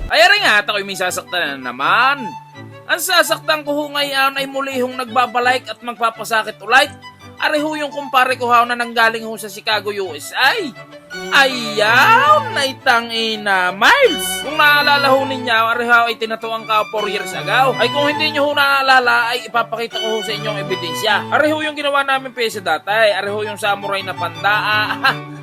Ay rin nga, ako'y may sasaktan na naman. Ang sasaktan ko ho ngayon ay muli hong nagbabalik at magpapasakit ulit. Ari ho yung kumpare ko ho na nanggaling ho sa Chicago, USA. Ayaw, naitangina, Miles. Kung naalala ho ninyo, ari ho ay tinatuang ka 4 years ago. Ay kung hindi nyo ho naalala, ay ipapakita ko ho sa inyong ebidensya. Ari ho yung ginawa namin pesa dati. Ari ho yung samurai na panda.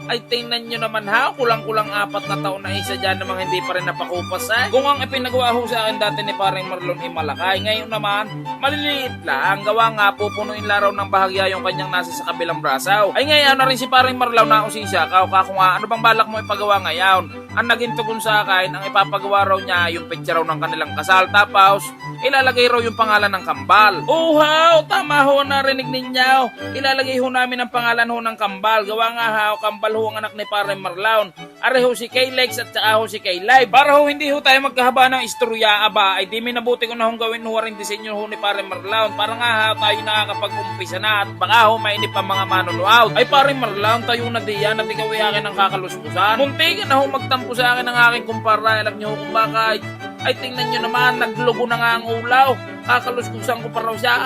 Ay tingnan nyo naman ha, kulang-kulang 4 na taon na isa dyan namang hindi pa rin napakupas eh. Kung ang ipinagawa ho sa akin dati ni paring Marlon ay malakay, ngayon naman, maliliit lang. Gawa nga, pupunuin laraw ng bahagya yung kanyang nasa sa kabilang brasaw. Ay ngayon na rin si paring Marlaw na usisa, kako nga, ano bang balak mo ipagawa ngayon? Ang naging tugon sa akin, ang ipapagawa raw niya yung picture raw ng kanilang kasal, tapos ilalagay raw yung pangalan ng kambal. Uhaw, tama ho, narinig ninyo. Ilalagay ho namin ang pangalan ho ng kambal. Gawa nga ho, kambal ho ang anak ni paring Marlaw. Are ho si Kaylex at saka ho si Kaylay. Para ho hindi ho tayo magkahaba ng istorya, aba, ay di minabuti ko na hong gawin ho rin disenyo ho ni paring Marlaw. Para nga ho, tayo nakakapag-umpisa na at baka ho mainip ang mga manonood. Ay paring Marlaw, tayo na diyan at ikaw ay akin ang kakaluskusan. Muntigan na ho magtampo sa akin ang aking kumpara. Alam niyo ho kung bakit. Ay tingnan nyo naman, naglugo na nga ang ulaw. Kakaluskusan ko pa raw siya.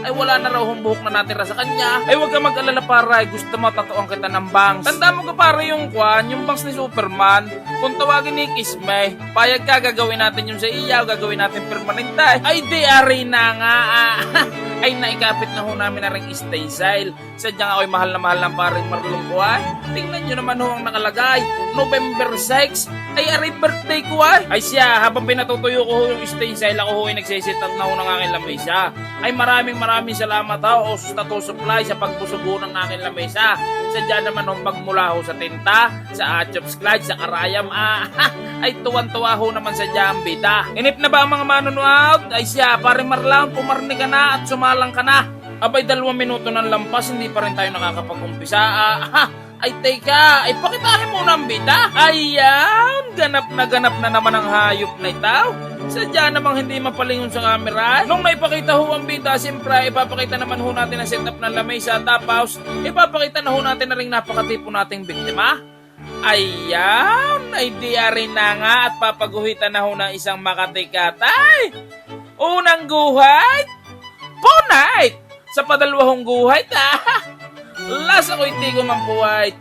Ay wala na raw hong buhok na natira sa kanya. Ay huwag ka mag-alala para, gusto mo tatuan kita ng bangs. Tanda mo ka para yung kwan, yung bangs ni Superman. Kung tawagin ni Kisme, payag ka, gagawin natin yung sa iyaw, gagawin natin permanente. Ay di ari na nga. Ay naikapit na ho namin na rin stay style. Sadyang ako'y mahal na paring Marlon ko ay. Tingnan nyo naman ho ang nakalagay. November 6. Ay ari birthday ko ay. Ay siya, habang pinatutuyo ko ho yung stay style, ako ho ay nagsisitat na ho ng aking lamesa. Ay maraming salamat ho o Tattoo Supply sa pagbusugo ng aking lamesa. Sadya naman ho pagmula ho sa tinta, sa Chops Clyde, sa Karayam. Ay tuwan-tuwa ho naman sa Jambita. Inip na ba ang mga manonood? Ay siya, paring Marlon, pumarni ka na at sumalang ka na. Abay 2 minuto ng lampas, hindi pa rin tayo nakakapag-umpisa. Ay teka, ay pakitahin mo ng bita. Ayan, ganap na naman ang hayop na ito. Sadya namang hindi mapalingon sa camera. Nung naipakita ho ang bita, siyempre ipapakita naman ho natin ang setup ng lamesa. Tapos ipapakita na ho natin na rin napakatipo nating biktima. Ayan, ay diari na nga at papaguhitan na ho ng isang makatikatay. Unang guhit, punay. Sa padalawang guhit, lasa ko'y tigo ng buhit.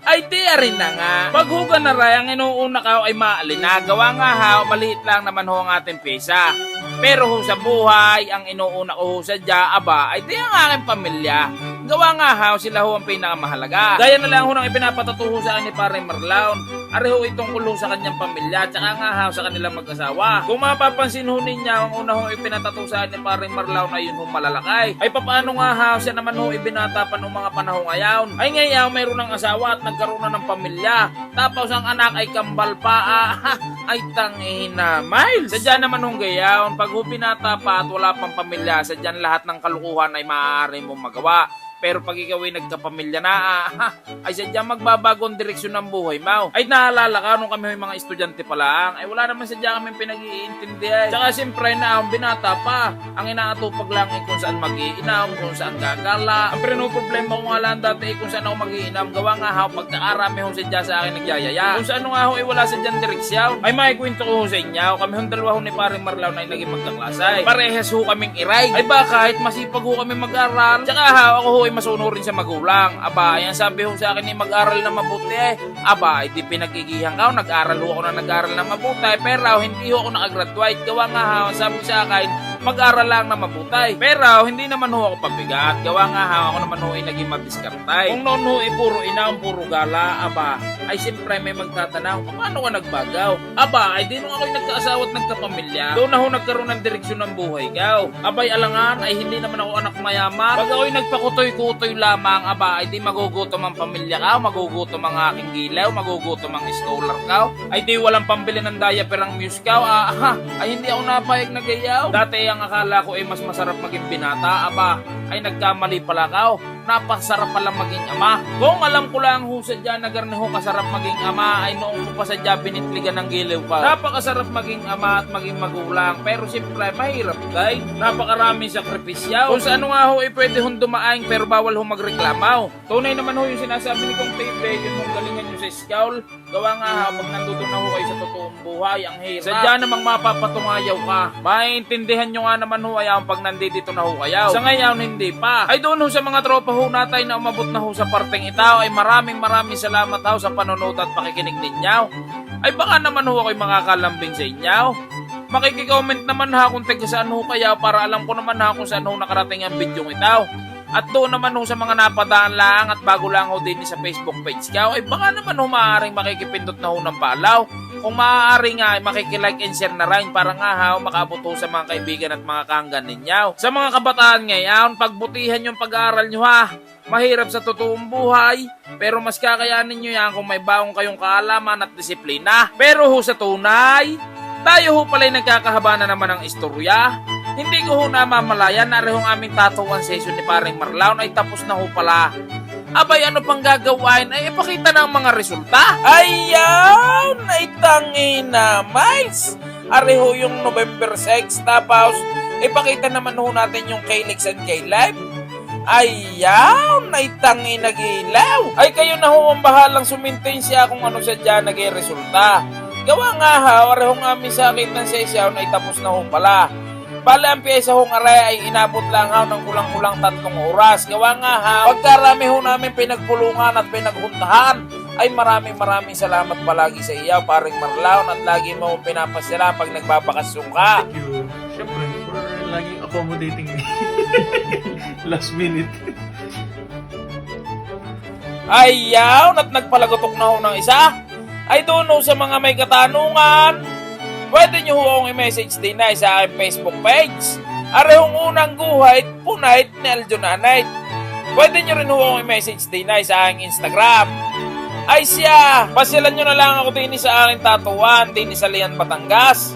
Ay di rin na nga. Paghuga na ray, ang inuuna ka ay maalinagawa nga ha, maliit lang naman ho ang ating pesa. Pero ho sa buhay, ang inuuna ko ho sa aba, ay di ang aking pamilya. Gawa nga ha, sila ho ang pinakamahalaga. Gaya na lang ho nang ipinapatatuho sa akin ni paring Marlaw. Ari ho itong kulo sa kanyang pamilya, tsaka nga ha, sa kanilang mag-asawa. Kung mapapansin ho ninyo, ang una ho ipinatatuho sa akin ni paring Marlaw na yun ho malalakay. Ay papaano nga ha, siya naman ho ibinatapan ng mga panahong ayaw. Ay ngayon, mayroon ng asawa at nagkaroon na ng pamilya. Tapos ang anak ay kambal pa. Ay tangina, Miles. Sadya naman hong gayaon, pag ho binata pa at wala pang pamilya, sadyan lahat ng kalukuhan ay maaari mong magawa. Pero pag ikaw ay nagkapamilya na, ay sadyang magbabago ang direksyon ng buhay mo. Ay naalala ka nung kami mga estudyante pa lang, ay wala naman sadya kami pinag-iintindihan. Tsaka siyempre na ang binata pa, ang inaatupag lang ay kung saan mag-iinam, kung saan gagala. Ang problema ko nga lang dati ay kung saan ako mag-iinam. Gawa nga ha, pagkaarami ho sadya sa akin nagyayaya. Kung saan nga ho ay wala sadyang direksyon. Ay maikwento ko ho sa inyo, kami hong dalawa ho ni paring Marlaw na naging magkaklasay. Parehas ho kaming iray. Ay ba kahit masipag ho kami mag-aral, tsaka ha, ako ho ay masunurin sa magulang. Aba, ayan sabi ho sa akin mag-aral na mabuti. Aba, hindi pinagigihan ka. Nag-aral ho ako na nag-aral na mabuti. Pero hindi ho ako nakagraduate. Gawa nga ha, sabi sa akin, mag-aral lang na mabuti. Pero hindi naman ho ako pabigat. Gawa nga ha, ako naman ho ay naging madiskartay. Kung noon ho ay puro inaw, puro gala, aba, ay siyempre may magtatanaw, paano ka nagbagaw? Aba, ay di nung ako'y nagkaasawa at nagkapamilya, doon na ho nagkaroon ng direksyon ng buhay gaw. Abay alangan, ay hindi naman ako anak mayaman. Pag ako'y nagpakutoy-kutoy lamang, aba, ay di magugutom ang pamilya ka, magugutom ang aking gilaw, magugutom ang scholar ka, ay di walang pambili ng diaper ang muse ka, ay hindi ako napayag na gayaw. Dati ang akala ko ay mas masarap maging binata, aba, ay nagkamali pala ka. napakasarap pala maging ama. Kung alam ko lang ho sadya na garniho kasarap maging ama ay noong ko pa sadya binitligan ng giliw pa. Napakasarap maging ama at maging magulang, pero siyempre mahirap guys. Napakaraming sakripisyaw. Kung sa ano nga ho pwede hong dumaing pero bawal ho magreklamaw. Tunay naman ho yung sinasabi ni Kong Tebe, yun hong galingan nyo sa scowl. Gawa nga ha, pag nandito na ho kayo sa totoong buhay, ang hirap. Sadya namang mapapatungayaw ka. Maintindihan nyo nga naman ho ayaw pag nandito na ho kayaw. Sa ngayon hindi pa. Ay doon ho sa mga tropa ho natin na umabot na ho sa parteng itaw, ay maraming salamat ho sa panonood at pakikinig ninyo. Ay baka naman ho ako'y makakalambing sa inyo. Makikicomment naman ha kung taga saan ho kaya para alam ko naman ha kung saan ho nakarating ang video itaw. At doon naman ho sa mga napadaan lang at bago lang ho din sa Facebook page ka, ay baka naman ho maaaring makikipindot na ho ng palaw. Kung maaari nga ay makikilike and share na rin para nga ha makaabot ho sa mga kaibigan at mga kaanggan ninyo. Sa mga kabataan ngayon, pagbutihan yung pag-aaral nyo ha. Mahirap sa totoong buhay, pero mas kakayanin nyo yan kung may baong kayong kaalaman at disiplina. Pero ho sa tunay, tayo ho pala'y nagkakahaba na naman ng istorya. Hindi ko ho namamalayan na rehong aming tatuan session ni Paring Marlaon ay tapos na ho pala. Abay, ano pang gagawin? Ay ipakita ng mga resulta. Ayan! Ay tangina, mais! Areho yung November 6, tapos ipakita naman ho natin yung K-Lex and K-Live. Ayan! Ay tangina gilaw! Ay kayo na ho ang bahalang sumintain siya kung ano siya dyan nag-resulta. Gawa nga ha, arehong aming sakit ng session ay tapos na ho pala. Bale, ang piyesa hong aray ay inabot lang ha ng kulang-kulang 3 oras. Gawa nga ha, pagkarami ho namin pinagpulungan at pinaghuntahan, ay maraming salamat palagi sa iyo, Paring Marlaon, at lagi mo pinapasila pag nagbabakasyon ka. Thank you. Siyempre, for laging accommodating me. Last minute. Ayaw, at nagpalagotok na ho ng isa. Ay doon ho sa mga may katanungan, pwede nyo ho akong i-message din na sa aking Facebook page. Arehong unang guhit, punait ni Aljonanite. Pwede nyo rin ho akong i-message din na sa aking Instagram. Ay siya, pasyalan nyo na lang ako din sa aking tatuan, din sa Lian, Batangas.